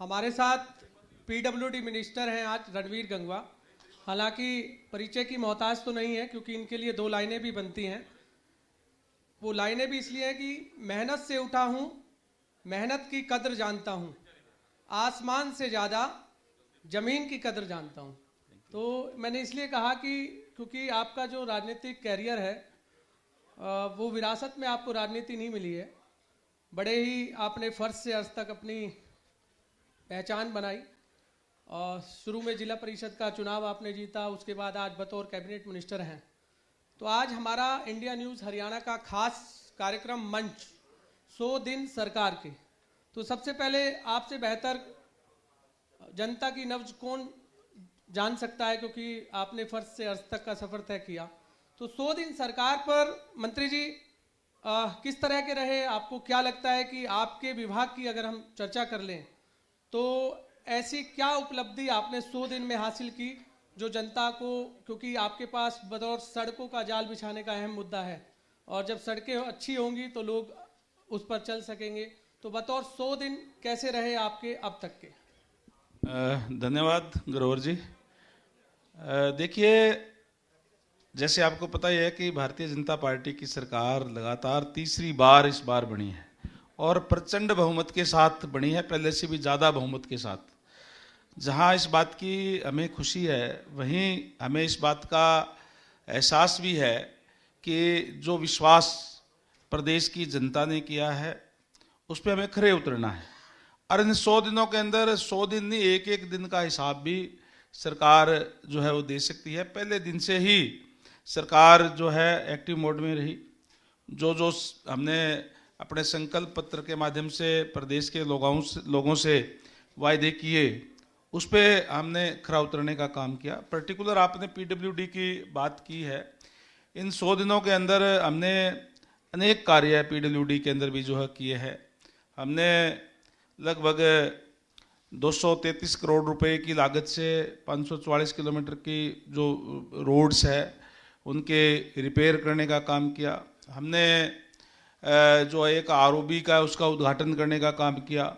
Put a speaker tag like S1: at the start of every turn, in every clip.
S1: हमारे साथ PWD minister हैं आज रणवीर गंगवा। हालांकि परिचय की मोहताज तो नहीं है क्योंकि इनके लिए 2 लाइनें भी बनती हैं। वो लाइनें भी इसलिए हैं कि मेहनत से उठा हूँ, मेहनत की कदर जानता हूँ, आसमान से ज़्यादा ज़मीन की कदर जानता हूँ। तो मैंने इसलिए कहा कि क्योंकि आपका जो राजनीतिक कैरियर है वो विरासत में आपको राजनीति नहीं मिली है, बड़े ही आपने फर्ज से अर्ज तक अपनी पहचान बनाई और शुरू में जिला परिषद का चुनाव आपने जीता, उसके बाद आज बतौर कैबिनेट मिनिस्टर हैं। तो आज हमारा इंडिया न्यूज़ हरियाणा का खास कार्यक्रम मंच 100 दिन सरकार के। तो सबसे पहले आपसे बेहतर जनता की नब्ज कौन जान सकता है, क्योंकि आपने फर्ज से अर्ज तक का सफर तय किया। तो 100 दिन सरकार पर मंत्री जी किस तरह के रहे? आपको क्या लगता है कि आपके विभाग की अगर हम चर्चा कर लें तो ऐसी क्या उपलब्धि आपने 100 दिन में हासिल की जो जनता को, क्योंकि आपके पास बतौर सड़कों का जाल बिछाने का अहम मुद्दा है और जब सड़कें अच्छी होंगी तो लोग उस पर चल सकेंगे। तो बतौर 100 दिन कैसे रहे आपके अब तक के?
S2: धन्यवाद ग्रोवर जी। देखिए, जैसे आपको पता ही है कि भारतीय जनता पार्टी की सरकार लगातार तीसरी बार इस बार बनी है और प्रचंड बहुमत के साथ बनी है, पहले से भी ज़्यादा बहुमत के साथ। जहां इस बात की हमें खुशी है वहीं हमें इस बात का एहसास भी है कि जो विश्वास प्रदेश की जनता ने किया है उस पर हमें खरे उतरना है। और इन 100 दिनों के अंदर 100 दिन नहीं, एक एक दिन का हिसाब भी सरकार जो है वो दे सकती है। पहले दिन से ही सरकार जो है एक्टिव मोड में रही। जो हमने अपने संकल्प पत्र के माध्यम से प्रदेश के लोगों से वायदे किए उस पे हमने खरा उतरने का काम किया। पर्टिकुलर आपने पीडब्ल्यूडी की बात की है। इन 100 दिनों के अंदर हमने अनेक कार्य पीडब्ल्यूडी के अंदर भी जो है किए हैं। हमने लगभग 233 करोड़ रुपए की लागत से 544 किलोमीटर की जो रोड्स है उनके रिपेयर करने का काम किया। हमने जो एक आरओबी का उसका उद्घाटन करने का काम किया।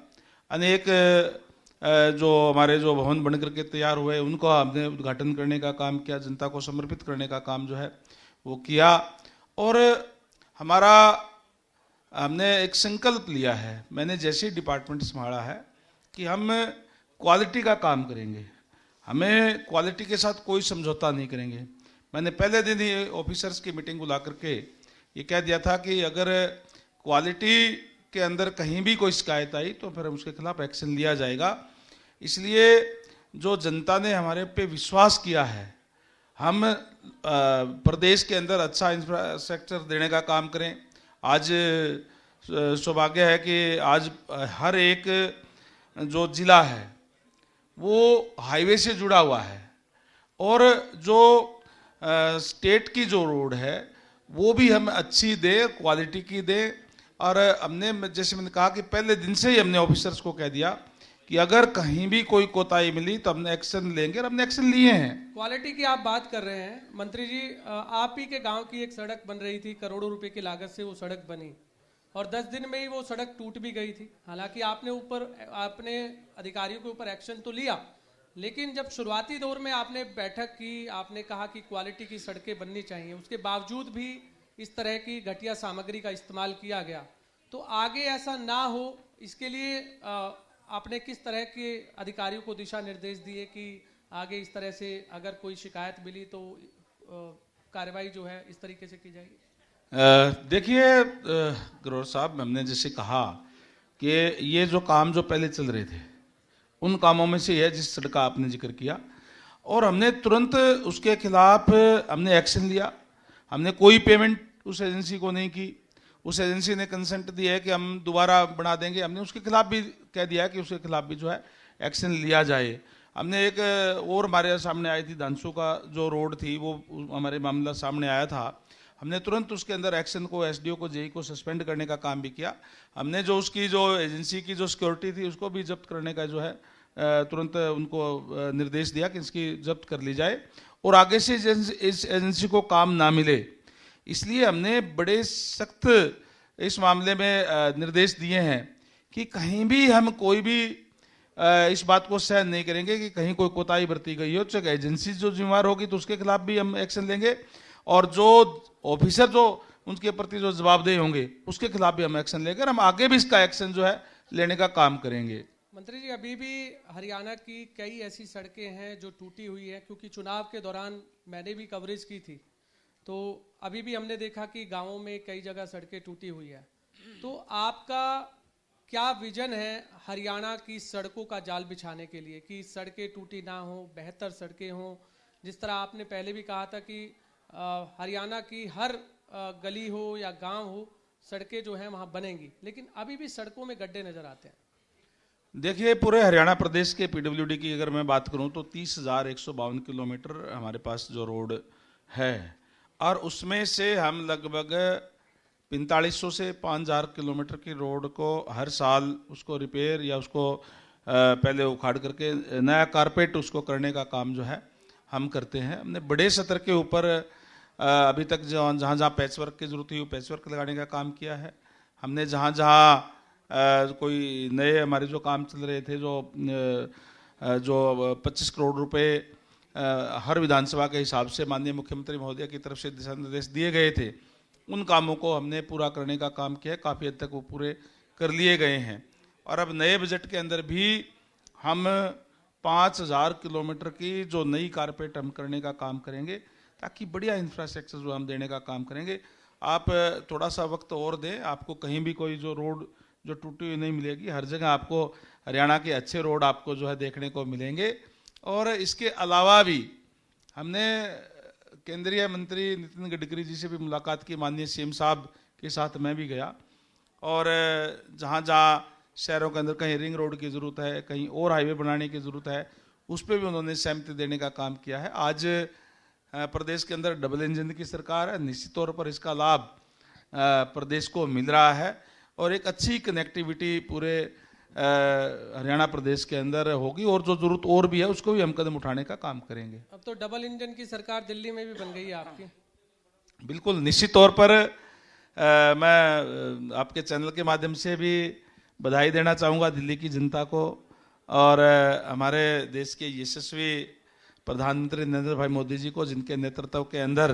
S2: अनेक जो हमारे जो भवन बन करके तैयार हुए उनको हमने उद्घाटन करने का काम किया, जनता को समर्पित करने का काम जो है वो किया। और हमने एक संकल्प लिया है, मैंने जैसे ही डिपार्टमेंट संभाला है, कि हम क्वालिटी का काम करेंगे, हमें क्वालिटी के साथ कोई समझौता नहीं करेंगे। मैंने पहले दिन ही ऑफिसर्स की मीटिंग बुला करके ये कह दिया था कि अगर क्वालिटी के अंदर कहीं भी कोई शिकायत आई तो फिर उसके खिलाफ एक्शन लिया जाएगा। इसलिए जो जनता ने हमारे पे विश्वास किया है, हम प्रदेश के अंदर अच्छा इंफ्रास्ट्रक्चर देने का काम करें। आज सौभाग्य है कि आज हर एक जो जिला है वो हाईवे से जुड़ा हुआ है और जो स्टेट की जो रोड है वो भी हम अच्छी दें, क्वालिटी की दें। और हमने, जैसे मैंने कहा कि पहले दिन से ही हमने ऑफिसर्स को कह दिया कि अगर कहीं भी कोई कोताही मिली तो हमने एक्शन लेंगे और हमने एक्शन लिए हैं।
S1: क्वालिटी की आप बात कर रहे हैं मंत्री जी, आप ही के गांव की एक सड़क बन रही थी, करोड़ों रुपए की लागत से वो सड़क बनी और 10 दिन में ही वो सड़क टूट भी गई थी। हालांकि आपने अधिकारियों के ऊपर एक्शन तो लिया, लेकिन जब शुरुआती दौर में आपने बैठक की, आपने कहा कि क्वालिटी की सड़कें बननी चाहिए, उसके बावजूद भी इस तरह की घटिया सामग्री का इस्तेमाल किया गया। तो आगे ऐसा ना हो इसके लिए आपने किस तरह के अधिकारियों को दिशा निर्देश दिए कि आगे इस तरह से अगर कोई शिकायत मिली तो कार्रवाई जो है इस तरीके से की जाएगी?
S2: देखिए ग्रोवर साहब, हमने जैसे कहा कि ये जो काम जो पहले चल रहे थे उन कामों में से है जिस सड़क का आपने जिक्र किया और हमने तुरंत उसके खिलाफ हमने एक्शन लिया। हमने कोई पेमेंट उस एजेंसी को नहीं की। उस एजेंसी ने कंसेंट दिया है कि हम दोबारा बना देंगे, हमने उसके खिलाफ भी कह दिया है कि उसके खिलाफ भी जो है एक्शन लिया जाए। हमने एक और हमारे सामने आई थी धानसू का जो रोड थी, वो हमारे मामला सामने आया था, हमने तुरंत उसके अंदर एक्शन को, एसडीओ को, जेई को सस्पेंड करने का काम भी किया। हमने जो उसकी जो एजेंसी की जो सिक्योरिटी थी उसको भी जब्त करने का जो है तुरंत उनको निर्देश दिया कि इसकी जब्त कर ली जाए और आगे से इस एजेंसी को काम ना मिले, इसलिए हमने बड़े सख्त इस मामले में निर्देश दिए हैं कि कहीं भी हम कोई भी इस बात को सहन नहीं करेंगे कि कहीं कोई कोताही बरती गई हो। चाहे एजेंसी जो जिम्मेवार होगी तो उसके खिलाफ भी हम एक्शन लेंगे, और जो ऑफिसर जो उनके प्रति जो जवाबदेह होंगे उसके खिलाफ भी हम एक्शन लेंगे, और हम आगे भी इसका एक्शन जो है लेने का काम करेंगे।
S1: मंत्री जी, अभी भी हरियाणा की कई ऐसी सड़कें हैं जो टूटी हुई है, क्योंकि चुनाव के दौरान मैंने भी कवरेज की थी, तो अभी भी हमने देखा कि गांवों में कई जगह सड़कें टूटी हुई है। तो आपका क्या विजन है हरियाणा की सड़कों का जाल बिछाने के लिए कि सड़कें टूटी ना हो, बेहतर सड़कें हों? जिस तरह आपने पहले भी कहा था कि हरियाणा की हर गली हो या गांव हो, सड़कें जो हैं वहां बनेंगी, लेकिन अभी भी सड़कों में गड्ढे नजर आते हैं।
S2: देखिए, पूरे हरियाणा प्रदेश के पीडब्ल्यूडी की अगर मैं बात करूं तो 30,152 किलोमीटर हमारे पास जो रोड है, और उसमें से हम लगभग 4500 से 5000 किलोमीटर की रोड को हर साल उसको रिपेयर या उसको पहले उखाड़ करके नया कारपेट उसको करने का काम जो है हम करते हैं। हमने बड़े सतर के ऊपर अभी तक जहाँ जहाँ पैचवर्क की जरूरत हुई पैचवर्क लगाने का काम किया है। हमने जहाँ जहाँ कोई नए हमारे जो काम चल रहे थे, जो 25 करोड़ रुपए हर विधानसभा के हिसाब से माननीय मुख्यमंत्री महोदय की तरफ से दिशा निर्देश दिए गए थे, उन कामों को हमने पूरा करने का काम किया है। काफ़ी हद तक वो पूरे कर लिए गए हैं, और अब नए बजट के अंदर भी हम 5000 किलोमीटर की जो नई कारपेट हम करने का काम करेंगे, ताकि बढ़िया इंफ्रास्ट्रक्चर जो हम देने का काम करेंगे। आप थोड़ा सा वक्त और दें, आपको कहीं भी कोई जो रोड जो टूटी हुई नहीं मिलेगी। हर जगह आपको हरियाणा के अच्छे रोड आपको जो है देखने को मिलेंगे। और इसके अलावा भी हमने केंद्रीय मंत्री नितिन गडकरी जी से भी मुलाकात की, माननीय सीएम साहब के साथ मैं भी गया, और जहाँ जहाँ शहरों के अंदर कहीं रिंग रोड की ज़रूरत है, कहीं और हाईवे बनाने की ज़रूरत है, उस पर भी उन्होंने सहमति देने का काम किया है। आज प्रदेश के अंदर डबल इंजन की सरकार है, निश्चित तौर पर इसका लाभ प्रदेश को मिल रहा है, और एक अच्छी कनेक्टिविटी पूरे हरियाणा प्रदेश के अंदर होगी, और जो जरूरत और भी है उसको भी हम कदम उठाने का काम करेंगे।
S1: अब तो डबल इंजन की सरकार दिल्ली में भी बन गई है आपकी।
S2: बिल्कुल, निश्चित तौर पर मैं आपके चैनल के माध्यम से भी बधाई देना चाहूँगा दिल्ली की जनता को, और हमारे देश के यशस्वी प्रधानमंत्री नरेंद्र भाई मोदी जी को, जिनके नेतृत्व के अंदर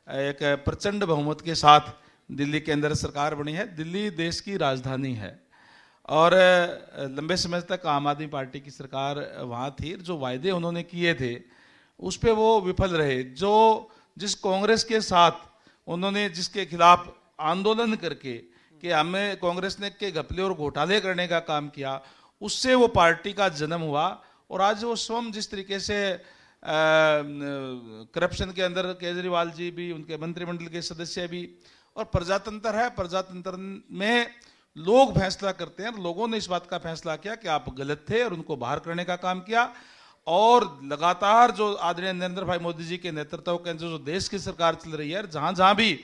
S2: एक प्रचंड बहुमत के साथ दिल्ली के अंदर सरकार बनी है। दिल्ली देश की राजधानी है, और लंबे समय तक आम आदमी पार्टी की सरकार वहाँ थी। जो वायदे उन्होंने किए थे उस पर वो विफल रहे। जिस कांग्रेस के साथ उन्होंने, जिसके खिलाफ आंदोलन करके कि हमें कांग्रेस ने के घपले और घोटाले करने का काम किया, उससे वो पार्टी का जन्म हुआ। और आज वो स्वयं जिस तरीके से करप्शन के अंदर केजरीवाल जी भी, उनके मंत्रिमंडल के सदस्य भी, और प्रजातंत्र है, प्रजातंत्र में लोग फैसला करते हैं। लोगों ने इस बात का फैसला किया कि आप गलत थे, और उनको बाहर करने का काम किया। और लगातार जो आदरणीय नरेंद्र भाई मोदी जी के नेतृत्व के अंदर जो देश की सरकार चल रही है, जहां जहां भी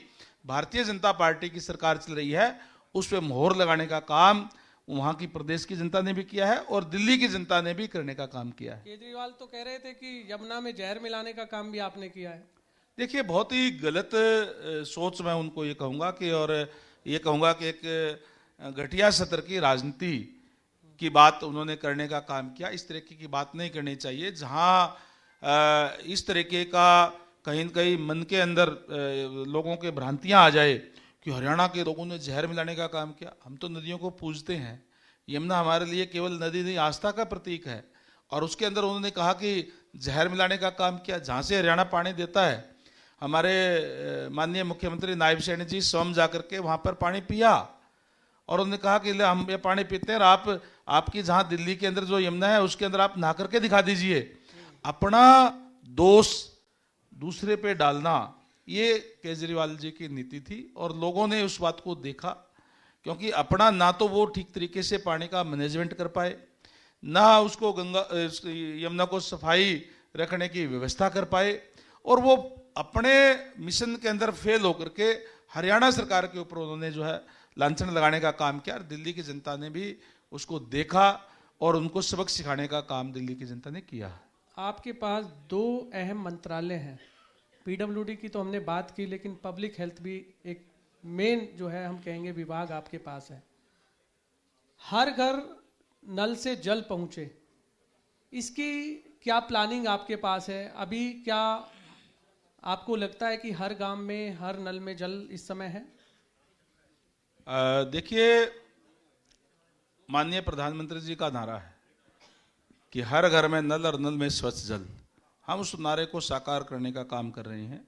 S2: भारतीय जनता पार्टी की सरकार चल रही है, उस पर मोहर लगाने का काम वहां की प्रदेश की जनता ने भी किया है, और दिल्ली की जनता ने भी करने का काम किया है।
S1: केजरीवाल तो कह रहे थे कि यमुना में जहर मिलाने का काम भी आपने किया है।
S2: देखिए, बहुत ही गलत सोच मैं उनको ये कहूँगा कि, और ये कहूँगा कि एक घटिया सत्र की राजनीति की बात उन्होंने करने का काम किया। इस तरीके की बात नहीं करनी चाहिए। जहाँ इस तरीके का कहीं न कहीं मन के अंदर लोगों के भ्रांतियाँ आ जाए कि हरियाणा के लोगों ने जहर मिलाने का काम किया। हम तो नदियों को पूजते हैं। यमुना हमारे लिए केवल नदी नहीं, आस्था का प्रतीक है। और उसके अंदर उन्होंने कहा कि जहर मिलाने का काम किया। जहाँ से हरियाणा पानी देता है, हमारे माननीय मुख्यमंत्री नायब सैनी जी स्वयं जाकर के वहाँ पर पानी पिया, और उन्होंने कहा कि ले हम ये पानी पीते हैं, और आपकी जहाँ दिल्ली के अंदर जो यमुना है उसके अंदर आप नहा करके दिखा दीजिए। अपना दोष दूसरे पे डालना, ये केजरीवाल जी की नीति थी, और लोगों ने उस बात को देखा। क्योंकि अपना ना तो वो ठीक तरीके से पानी का मैनेजमेंट कर पाए, ना उसको यमुना को सफाई रखने की व्यवस्था कर पाए, और वो अपने मिशन के अंदर फेल होकर के हरियाणा सरकार के ऊपर उन्होंने जो है लांछन लगाने का काम किया। और दिल्ली की जनता ने भी उसको देखा, और उनको सबक सिखाने का काम दिल्ली की जनता ने किया।
S1: आपके पास दो अहम मंत्रालय हैं। पीडब्ल्यूडी की तो हमने बात की, लेकिन पब्लिक हेल्थ भी एक मेन जो है हम कहेंगे विभाग आपके पास है। हर घर नल से जल पहुंचे, इसकी क्या प्लानिंग आपके पास है? अभी क्या आपको लगता है कि हर गांव में हर नल में जल इस समय है?
S2: देखिए, माननीय प्रधानमंत्री जी का नारा है कि हर घर में नल और नल में स्वच्छ जल। हम उस नारे को साकार करने का काम कर रहे हैं।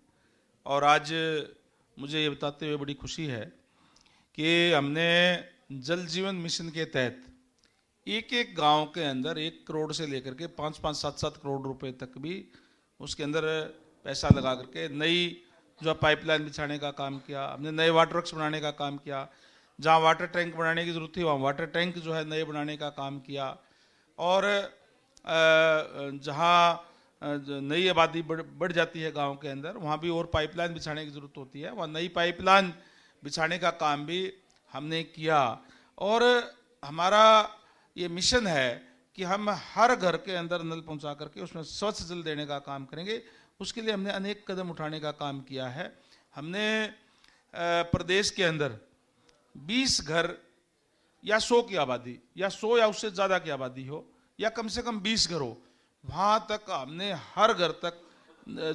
S2: और आज मुझे ये बताते हुए बड़ी खुशी है कि हमने जल जीवन मिशन के तहत एक एक गांव के अंदर 1 करोड़ से लेकर के 5-5, 7-7 करोड़ रुपए तक भी उसके अंदर पैसा लगा करके नई जो पाइपलाइन बिछाने का काम किया, हमने नए वाटर वर्क्स बनाने का काम किया, जहाँ वाटर टैंक बनाने की जरूरत थी वहाँ वाटर टैंक जो है नए बनाने का काम किया, और जहाँ नई आबादी बढ़ जाती है गांव के अंदर वहाँ भी और पाइपलाइन बिछाने की जरूरत होती है, वहाँ नई पाइपलाइन बिछाने का काम भी हमने किया। और हमारा ये मिशन है कि हम हर घर के अंदर नल पहुंचा करके उसमें स्वच्छ जल देने का काम करेंगे। उसके लिए हमने अनेक कदम उठाने का काम किया है। हमने प्रदेश के अंदर 20 घर या 100 की आबादी या 100 या उससे ज़्यादा की आबादी हो या कम से कम 20 घर हो, वहाँ तक हमने हर घर तक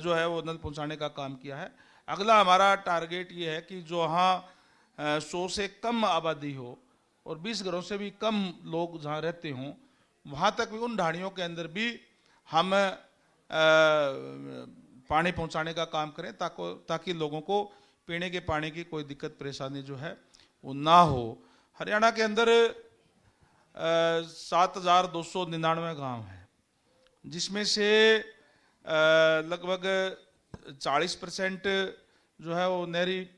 S2: जो है वो नल पहुँचाने का काम किया है। अगला हमारा टारगेट ये है कि जो वहाँ 100 से कम आबादी हो और 20 घरों से भी कम लोग जहाँ रहते हों, वहाँ तक भी उन ढाणियों के अंदर भी हम पानी पहुँचाने का काम करें ताकि लोगों को पीने के पानी की कोई दिक्कत परेशानी जो है वो ना हो। हरियाणा के अंदर 7,299 गांव हैं, जिसमें से लगभग 40% जो है वो नहरी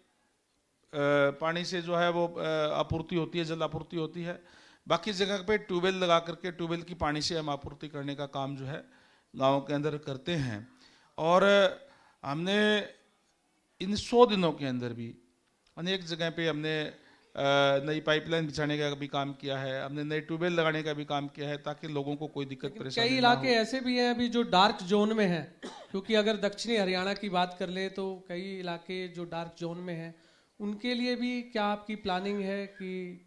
S2: पानी से जो है वो आपूर्ति होती है, जल आपूर्ति होती है। बाकी जगह पे ट्यूबवेल लगा करके ट्यूबवेल की पानी से हम आपूर्ति करने का काम जो है गाँव के अंदर करते हैं। और हमने इन 100 दिनों के अंदर भी अनेक जगह पे हमने नई पाइपलाइन बिछाने का भी काम किया है, हमने नए ट्यूबवेल लगाने का भी काम किया है ताकि लोगों को कोई दिक्कत परेशानी ना हो।
S1: कई इलाके ऐसे भी हैं अभी जो डार्क जोन में हैं, क्योंकि अगर दक्षिणी हरियाणा की बात कर ले तो कई इलाके जो डार्क जोन में हैं, उनके लिए भी क्या आपकी प्लानिंग है कि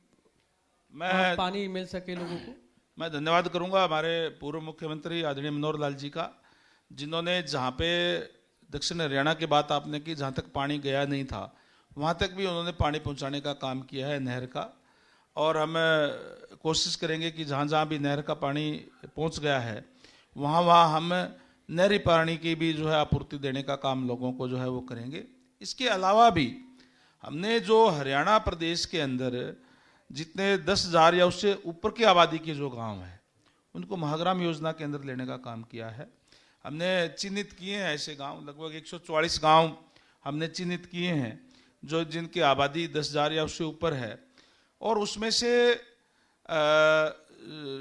S1: पानी मिल सके लोगों को?
S2: मैं धन्यवाद करूंगा हमारे पूर्व मुख्यमंत्री आदरणीय मनोहर लाल जी का, जिन्होंने जहाँ पे दक्षिण हरियाणा की बात आपने की, जहाँ तक पानी गया नहीं था वहाँ तक भी उन्होंने पानी पहुँचाने का काम किया है नहर का। और हम कोशिश करेंगे कि जहाँ जहाँ भी नहर का पानी पहुँच गया है वहाँ वहाँ हम नहरी पानी की भी जो है आपूर्ति देने का काम लोगों को जो है वो करेंगे। इसके अलावा भी हमने जो हरियाणा प्रदेश के अंदर जितने 10,000 या उससे ऊपर की आबादी के जो गांव हैं उनको महाग्राम योजना के अंदर लेने का काम किया है। हमने चिन्हित किए हैं ऐसे गांव, लगभग 144 गांव हमने चिन्हित किए हैं जो जिनकी आबादी 10,000 या उससे ऊपर है। और उसमें से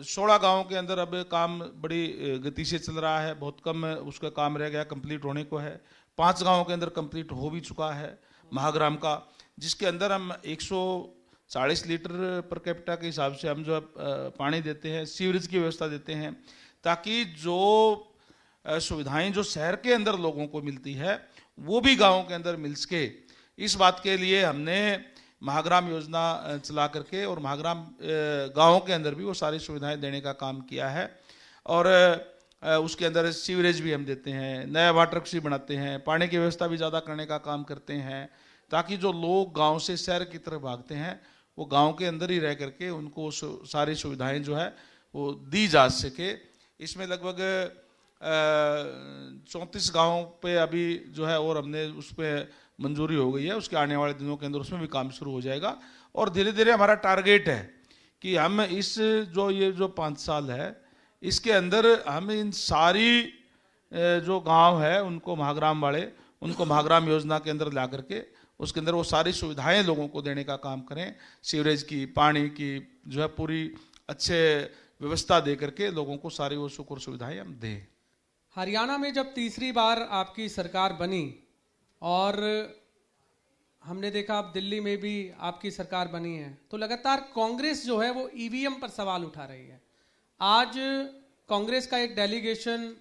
S2: 16 गाँव के अंदर अब काम बड़ी गति से चल रहा है, बहुत कम उसका काम रह गया, कंप्लीट होने को है। 5 गाँव के अंदर कंप्लीट हो भी चुका है महाग्राम का, जिसके अंदर हम 140 लीटर पर कैपिटा के हिसाब से हम जो पानी देते हैं, सीवरेज की व्यवस्था देते हैं, ताकि जो सुविधाएं जो शहर के अंदर लोगों को मिलती है वो भी गाँव के अंदर मिल सके। इस बात के लिए हमने महाग्राम योजना चला करके और महाग्राम गाँव के अंदर भी वो सारी सुविधाएं देने का काम किया है। और उसके अंदर सीवरेज भी हम देते हैं, नया वाटर वर्क्स भी बनाते हैं, पानी की व्यवस्था भी ज़्यादा करने का काम करते हैं, ताकि जो लोग गांव से शहर की तरफ भागते हैं वो गांव के अंदर ही रह करके उनको सारी सुविधाएं जो है वो दी जा सके। इसमें लगभग 34 गाँव पे अभी जो है और हमने उस पर मंजूरी हो गई है, उसके आने वाले दिनों के अंदर उसमें भी काम शुरू हो जाएगा। और धीरे धीरे हमारा टारगेट है कि हम इस जो 5 साल है इसके अंदर हम इन सारी जो गांव है उनको महाग्राम वाले उनको महाग्राम योजना के अंदर ला करके उसके अंदर वो सारी सुविधाएं लोगों को देने का काम करें, सीवरेज की, पानी की जो है पूरी अच्छे व्यवस्था दे करके लोगों को सारी वो सुख और सुविधाएं हम दें।
S1: हरियाणा में जब तीसरी बार आपकी सरकार बनी और हमने देखा अब दिल्ली में भी आपकी सरकार बनी है, तो लगातार कांग्रेस जो है वो ईवीएम पर सवाल उठा रही है। आज कांग्रेस का एक डेलीगेशन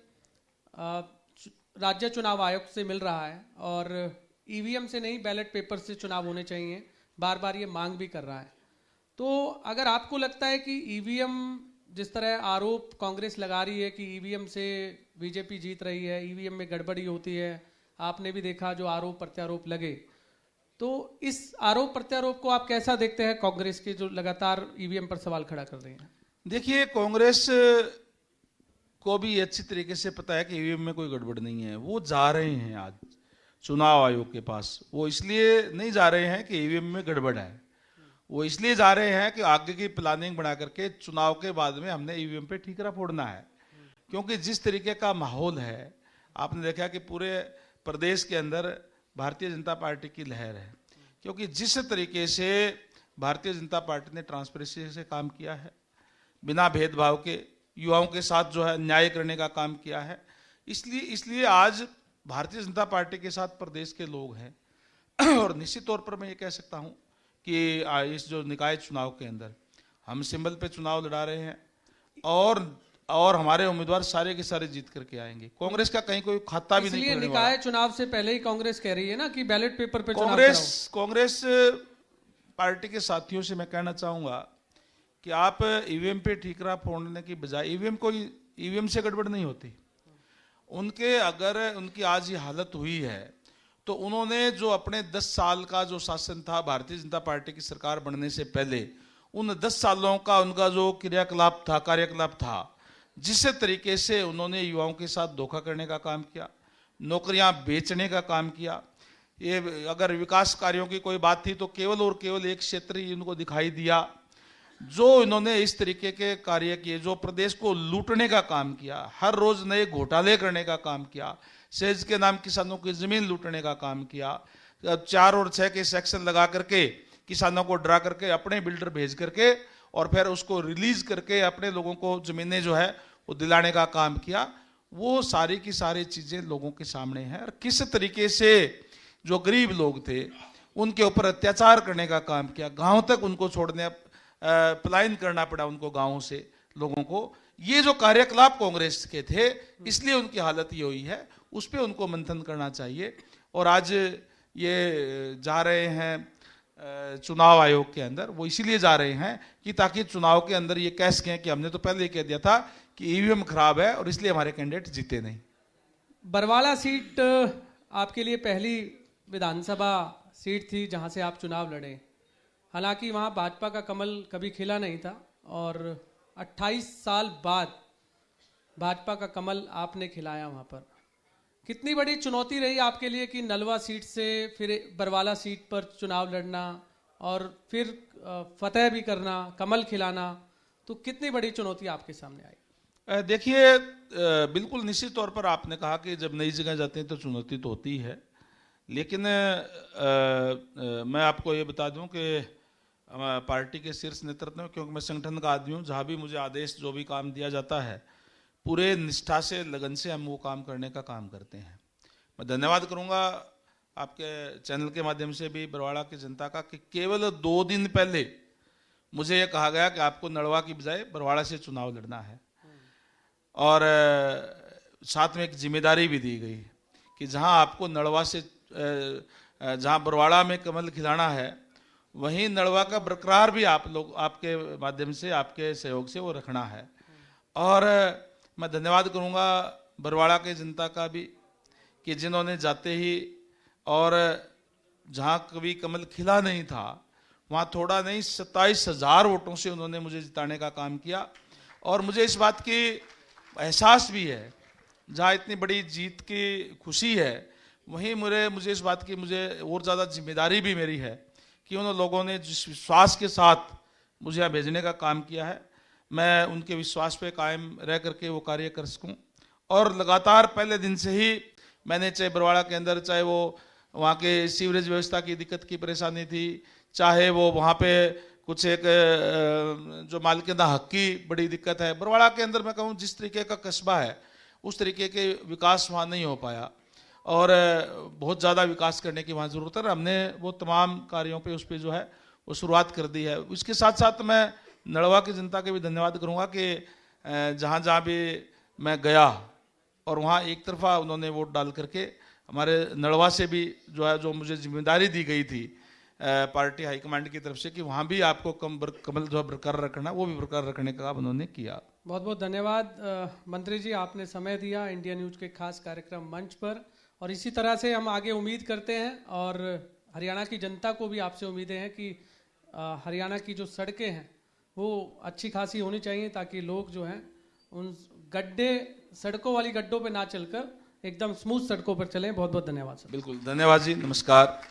S1: राज्य चुनाव आयोग से मिल रहा है और ईवीएम से नहीं बैलेट पेपर से चुनाव होने चाहिए, बार बार ये मांग भी कर रहा है। तो अगर आपको लगता है कि ईवीएम जिस तरह आरोप कांग्रेस लगा रही है कि ईवीएम से बीजेपी जीत रही है, ईवीएम में गड़बड़ी होती है, आपने भी देखा जो आरोप प्रत्यारोप लगे, तो इस आरोप प्रत्यारोप को आप कैसा देखते हैं कांग्रेस के जो लगातार ईवीएम पर सवाल खड़ा कर रहे हैं?
S2: देखिए, कांग्रेस को भी अच्छी तरीके से पता है कि ईवीएम में कोई गड़बड़ नहीं है। वो जा रहे हैं आज चुनाव आयोग के पास, वो इसलिए नहीं जा रहे हैं कि ईवीएम में गड़बड़ है, वो इसलिए जा रहे हैं कि आगे की प्लानिंग बना करके चुनाव के बाद में हमने ईवीएम पे ठीकरा फोड़ना है। क्योंकि जिस तरीके का माहौल है, आपने देखा कि पूरे प्रदेश के अंदर भारतीय जनता पार्टी की लहर है। क्योंकि जिस तरीके से भारतीय जनता पार्टी ने ट्रांसपेरेंसी से काम किया है, बिना भेदभाव के युवाओं के साथ जो है न्याय करने का काम किया है, इसलिए आज भारतीय जनता पार्टी के साथ प्रदेश के लोग हैं। और निश्चित तौर पर मैं ये कह सकता हूँ कि इस जो निकाय चुनाव के अंदर हम सिंबल पे चुनाव लड़ा रहे हैं और हमारे उम्मीदवार सारे के सारे जीत करके आएंगे। कांग्रेस का कहीं कोई खाता भी नहीं खुलने वाला।
S1: निकाय चुनाव से पहले ही कांग्रेस कह रही है ना कि बैलेट पेपर पे
S2: कांग्रेस पार्टी के साथियों से मैं कहना चाहूंगा कि आप ईवीएम पे ठीकरा फोड़ने की बजाय, ईवीएम से गड़बड़ नहीं होती। अगर उनकी आज ये हालत हुई है तो उन्होंने जो अपने 10 साल का जो शासन था भारतीय जनता पार्टी की सरकार बनने से पहले, उन 10 सालों का उनका जो कार्यकलाप था, जिस तरीके से उन्होंने युवाओं के साथ धोखा करने का काम किया, नौकरियां बेचने का काम किया, ये अगर विकास कार्यों की कोई बात थी तो केवल और केवल एक क्षेत्र ही उनको दिखाई दिया। जो इन्होंने इस तरीके के कार्य किए, जो प्रदेश को लूटने का काम किया, हर रोज नए घोटाले करने का काम किया, सेज के नाम किसानों की जमीन लूटने का काम किया, 4 और 6 के सेक्शन लगा करके किसानों को डरा करके अपने बिल्डर भेज करके और फिर उसको रिलीज करके अपने लोगों को जमीनें जो है वो दिलाने का काम किया। वो सारी की सारी चीजें लोगों के सामने हैं। और किस तरीके से जो गरीब लोग थे उनके ऊपर अत्याचार करने का काम किया, गांव तक उनको छोड़ने पलायन करना पड़ा उनको, गांवों से लोगों को। ये जो कार्यकलाप कांग्रेस के थे, इसलिए उनकी हालत ये हुई है, उस पर उनको मंथन करना चाहिए। और आज ये जा रहे हैं चुनाव आयोग के अंदर, वो इसीलिए जा रहे हैं कि ताकि चुनाव के अंदर ये कह सकें कि हमने तो पहले ही कह दिया था कि ईवीएम खराब है और इसलिए हमारे कैंडिडेट जीते नहीं।
S1: बरवाला सीट आपके लिए पहली विधानसभा सीट थी जहां से आप चुनाव लड़े। हालांकि वहां भाजपा का कमल कभी खिला नहीं था और 28 साल बाद भाजपा का कमल आपने खिलाया वहां पर। कितनी बड़ी चुनौती रही आपके लिए कि नलवा सीट से फिर बरवाला सीट पर चुनाव लड़ना और फिर फतेह भी करना, कमल खिलाना, तो कितनी बड़ी चुनौती आपके सामने आई?
S2: देखिए, बिल्कुल निश्चित तौर पर आपने कहा कि जब नई जगह जाते हैं तो चुनौती तो होती है, लेकिन मैं आपको ये बता दूं कि पार्टी के शीर्ष नेतृत्व में, क्योंकि मैं संगठन का आदमी हूँ, जहाँ भी मुझे आदेश जो भी काम दिया जाता है पूरे निष्ठा से, लगन से हम वो काम करने का काम करते हैं। मैं धन्यवाद करूँगा आपके चैनल के माध्यम से भी बरवाड़ा की जनता का कि केवल 2 दिन पहले मुझे ये कहा गया कि आपको नड़वा की बजाय बरवाड़ा से चुनाव लड़ना है, और साथ में एक जिम्मेदारी भी दी गई कि जहां आपको नड़वा से, जहां बरवाड़ा में कमल खिलाना है, वहीं नड़वा का बरकरार भी आप लोग आपके माध्यम से, आपके सहयोग से वो रखना है। और मैं धन्यवाद करूंगा बरवाड़ा के जनता का भी कि जिन्होंने जाते ही, और जहां कभी कमल खिला नहीं था वहां थोड़ा नहीं 27,000 वोटों से उन्होंने मुझे जिताने का काम किया। और मुझे इस बात की एहसास भी है, जहाँ इतनी बड़ी जीत की खुशी है, वहीं मुझे इस बात की मुझे और ज़्यादा जिम्मेदारी भी मेरी है कि उन लोगों ने जिस विश्वास के साथ मुझे यहाँ भेजने का काम किया है, मैं उनके विश्वास पे कायम रह करके वो कार्य कर सकूँ। और लगातार पहले दिन से ही मैंने, चाहे बरवाड़ा के अंदर, चाहे वो वहाँ के सीवरेज व्यवस्था की दिक्कत की परेशानी थी, चाहे वो वहाँ पे कुछ एक जो मालिकाना हक की बड़ी दिक्कत है, बरवाड़ा के अंदर मैं कहूँ जिस तरीके का कस्बा है उस तरीके के विकास वहाँ नहीं हो पाया और बहुत ज़्यादा विकास करने की वहाँ ज़रूरत है। हमने वो तमाम कार्यों पे उस पर जो है वो शुरुआत कर दी है। इसके साथ साथ मैं नड़वा की जनता के भी धन्यवाद करूँगा कि जहाँ जहाँ भी मैं गया और वहाँ एक तरफा उन्होंने वोट डाल करके हमारे नड़वा से भी जो है, जो मुझे जिम्मेदारी दी गई थी पार्टी हाईकमांड की तरफ से कि वहाँ भी आपको कमल जो बरकरार रखना, वो भी बरकरार रखने का काम उन्होंने किया।
S1: बहुत बहुत धन्यवाद मंत्री जी, आपने समय दिया इंडिया न्यूज के खास कार्यक्रम मंच पर, और इसी तरह से हम आगे उम्मीद करते हैं, और हरियाणा की जनता को भी आपसे उम्मीदें हैं कि हरियाणा की जो सड़कें हैं वो अच्छी खासी होनी चाहिए, ताकि लोग जो हैं उन गड्ढे, सड़कों वाली गड्ढों पे ना चलकर एकदम स्मूथ सड़कों पर चलें। बहुत बहुत धन्यवाद सर।
S2: बिल्कुल, धन्यवाद जी, नमस्कार।